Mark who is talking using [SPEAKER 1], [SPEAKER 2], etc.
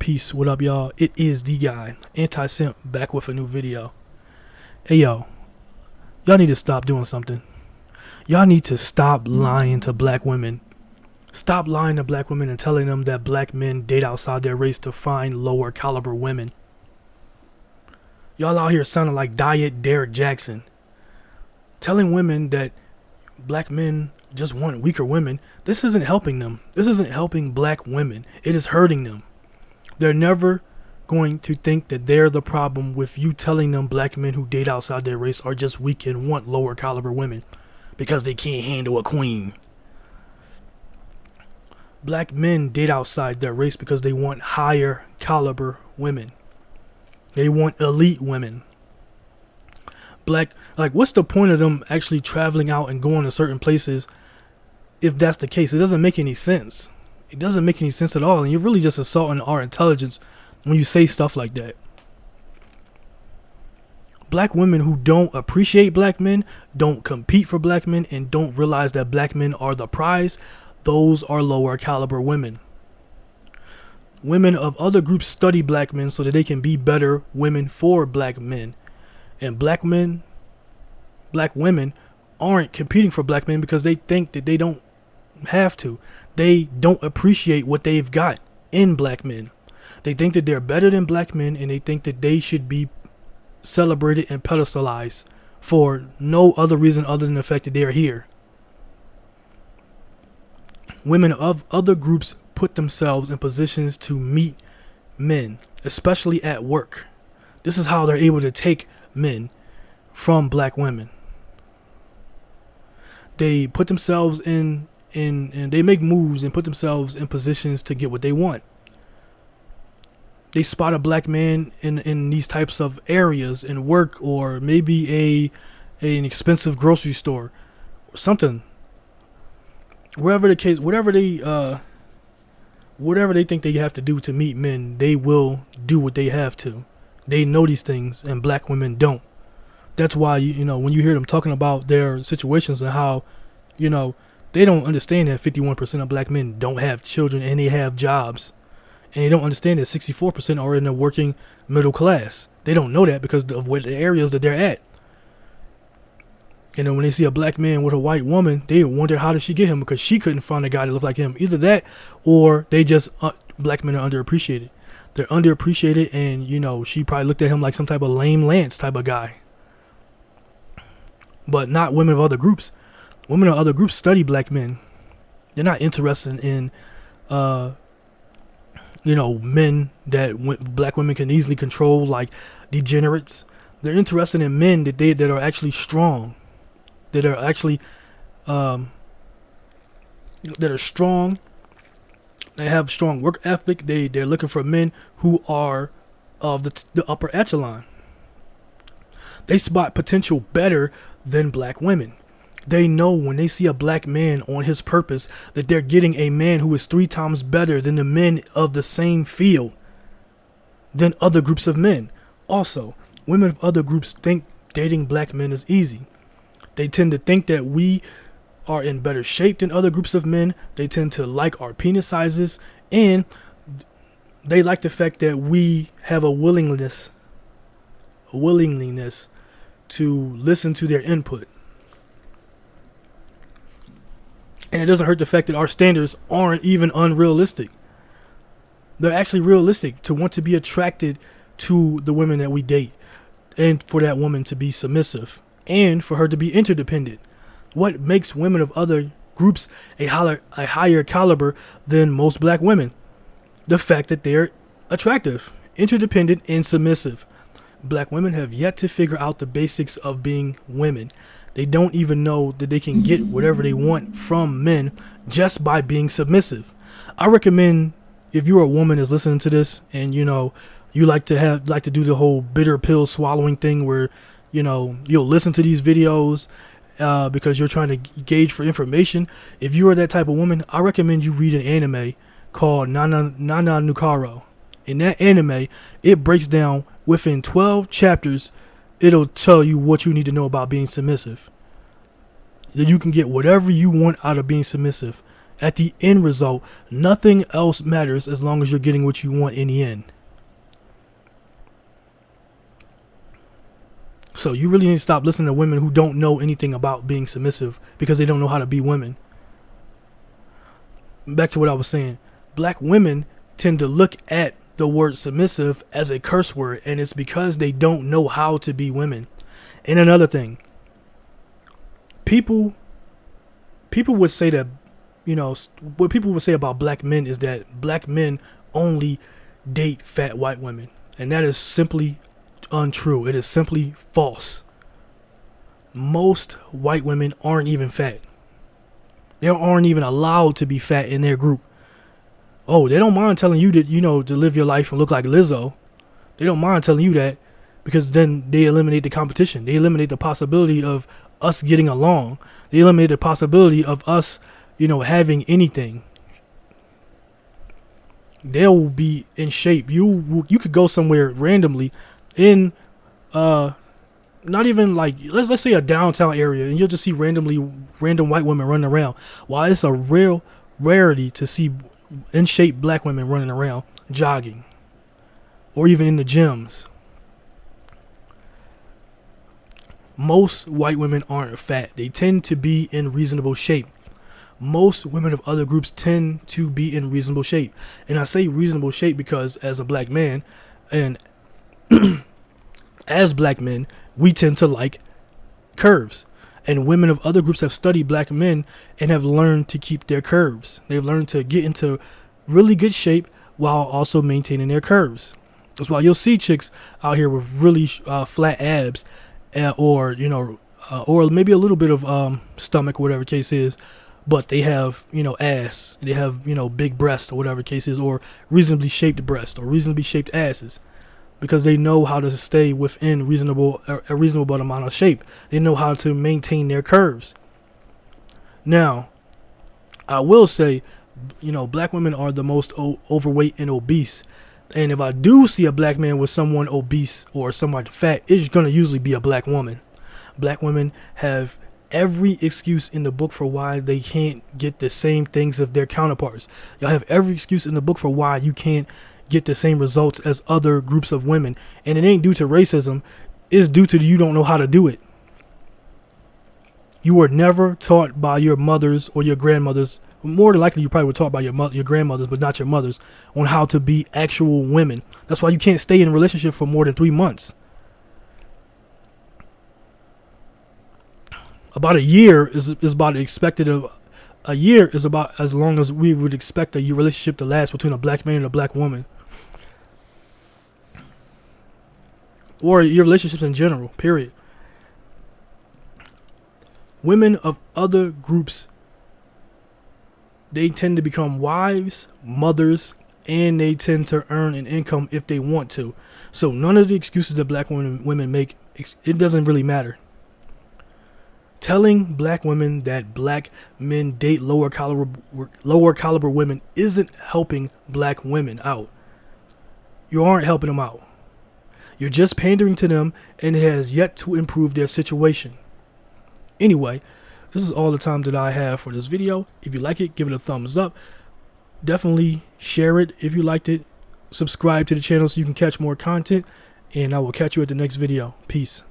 [SPEAKER 1] Peace. What up, y'all? It is the guy, Anti-Simp, back with a new video. Hey, yo. Y'all need to stop doing something. Y'all need to stop lying to black women. Stop lying to black women and telling them that black men date outside their race to find lower caliber women. Y'all out here sounding like Diet Derek Jackson. Telling women that black men just want weaker women. This isn't helping them. This isn't helping black women. It is hurting them. They're never going to think that they're the problem with you telling them black men who date outside their race are just weak and want lower caliber women because they can't handle a queen. Black men date outside their race because they want higher caliber women. They want elite women. What's the point of them actually traveling out and going to certain places if that's the case? It doesn't make any sense. It doesn't make any sense at all, and you're really just assaulting our intelligence when you say stuff like that. Black women who don't appreciate black men, don't compete for black men, and don't realize that black men are the prize, those are lower caliber women. Women of other groups study black men so that they can be better women for black men. And black women aren't competing for black men because they think that they don't have to. They don't appreciate what they've got in black men. They think that they're better than black men, and they think that they should be celebrated and pedestalized for no other reason other than the fact that they're here. Women of other groups put themselves in positions to meet men, especially at work. This is how they're able to take men from black women. They put themselves and they make moves and put themselves in positions to get what they want. They spot a black man in these types of areas in work, or maybe an expensive grocery store or something. Wherever the case, whatever they think they have to do to meet men, they will do what they have to. They know these things, and black women don't. That's why you know when you hear them talking about their situations and how, they don't understand that 51% of black men don't have children and they have jobs. And they don't understand that 64% are in the working middle class. They don't know that because of what the areas that they're at. And then when they see a black man with a white woman, they wonder how did she get him, because she couldn't find a guy that looked like him. Either that, or they just black men are underappreciated. They're underappreciated, and she probably looked at him like some type of lame Lance type of guy. But not women of other groups. Women of other groups study black men. They're not interested in men that black women can easily control, like degenerates. They're interested in men that are actually strong, that are actually strong. They have strong work ethic. They're looking for men who are of the upper echelon. They spot potential better than black women. They know when they see a black man on his purpose that they're getting a man who is 3 times better than the men of the same field than other groups of men. Also, women of other groups think dating black men is easy. They tend to think that we are in better shape than other groups of men. They tend to like our penis sizes, and they like the fact that we have a willingness to listen to their input. And it doesn't hurt the fact that our standards aren't even unrealistic. They're actually realistic to want to be attracted to the women that we date, and for that woman to be submissive, and for her to be interdependent. What makes women of other groups a higher caliber than most black women? The fact that they're attractive, interdependent, and submissive. Black women have yet to figure out the basics of being women. They don't even know that they can get whatever they want from men just by being submissive. I recommend, if you're a woman that's listening to this and you like to do the whole bitter pill swallowing thing where you'll listen to these videos because you're trying to gauge for information. If you are that type of woman, I recommend you read an anime called Nana Nukaro. In that anime, it breaks down within 12 chapters. It'll tell you what you need to know about being submissive. That you can get whatever you want out of being submissive. At the end result, nothing else matters as long as you're getting what you want in the end. So you really need to stop listening to women who don't know anything about being submissive because they don't know how to be women. Back to what I was saying. Black women tend to look at the word submissive as a curse word, and it's because they don't know how to be women. And another thing, people would say that, what people would say about black men is that black men only date fat white women, and that is simply untrue. It is simply false. Most white women aren't even fat. They aren't even allowed to be fat in their group. Oh, they don't mind telling you that, to live your life and look like Lizzo. They don't mind telling you that because then they eliminate the competition. They eliminate the possibility of us getting along. They eliminate the possibility of us, having anything. They'll be in shape. You could go somewhere randomly in not even like let's say a downtown area, and you'll just see random white women running around. While it's a real rarity to see in shape black women running around jogging or even in the gyms. Most white women aren't fat. They tend to be in reasonable shape. Most women of other groups tend to be in reasonable shape. And I say reasonable shape because as a black man and as black men, we tend to like curves. And women of other groups have studied black men and have learned to keep their curves. They've learned to get into really good shape while also maintaining their curves. That's why you'll see chicks out here with really flat abs, or maybe a little bit of stomach, whatever case is, but they have ass, they have big breasts or whatever case is, or reasonably shaped breasts or reasonably shaped asses. Because they know how to stay within a reasonable amount of shape. They know how to maintain their curves. Now, I will say, black women are the most overweight and obese. And if I do see a black man with someone obese or someone fat, it's going to usually be a black woman. Black women have every excuse in the book for why they can't get the same things of their counterparts. Y'all have every excuse in the book for why you can't get the same results as other groups of women, and it ain't due to racism. It's due to you don't know how to do it. You were never taught by your mothers or your grandmothers. More than likely, you probably were taught by your grandmothers, but not your mothers, on how to be actual women. That's why you can't stay in a relationship for more than 3 months. About a year is about expected of. A year is about as long as we would expect a relationship to last between a black man and a black woman. Or your relationships in general, period. Women of other groups, they tend to become wives, mothers, and they tend to earn an income if they want to. So none of the excuses that black women make, it doesn't really matter. Telling black women that black men date lower caliber women isn't helping black women out. You aren't helping them out. You're just pandering to them, and it has yet to improve their situation. Anyway, this is all the time that I have for this video. If you like it, give it a thumbs up. Definitely share it if you liked it. Subscribe to the channel so you can catch more content. And I will catch you at the next video. Peace.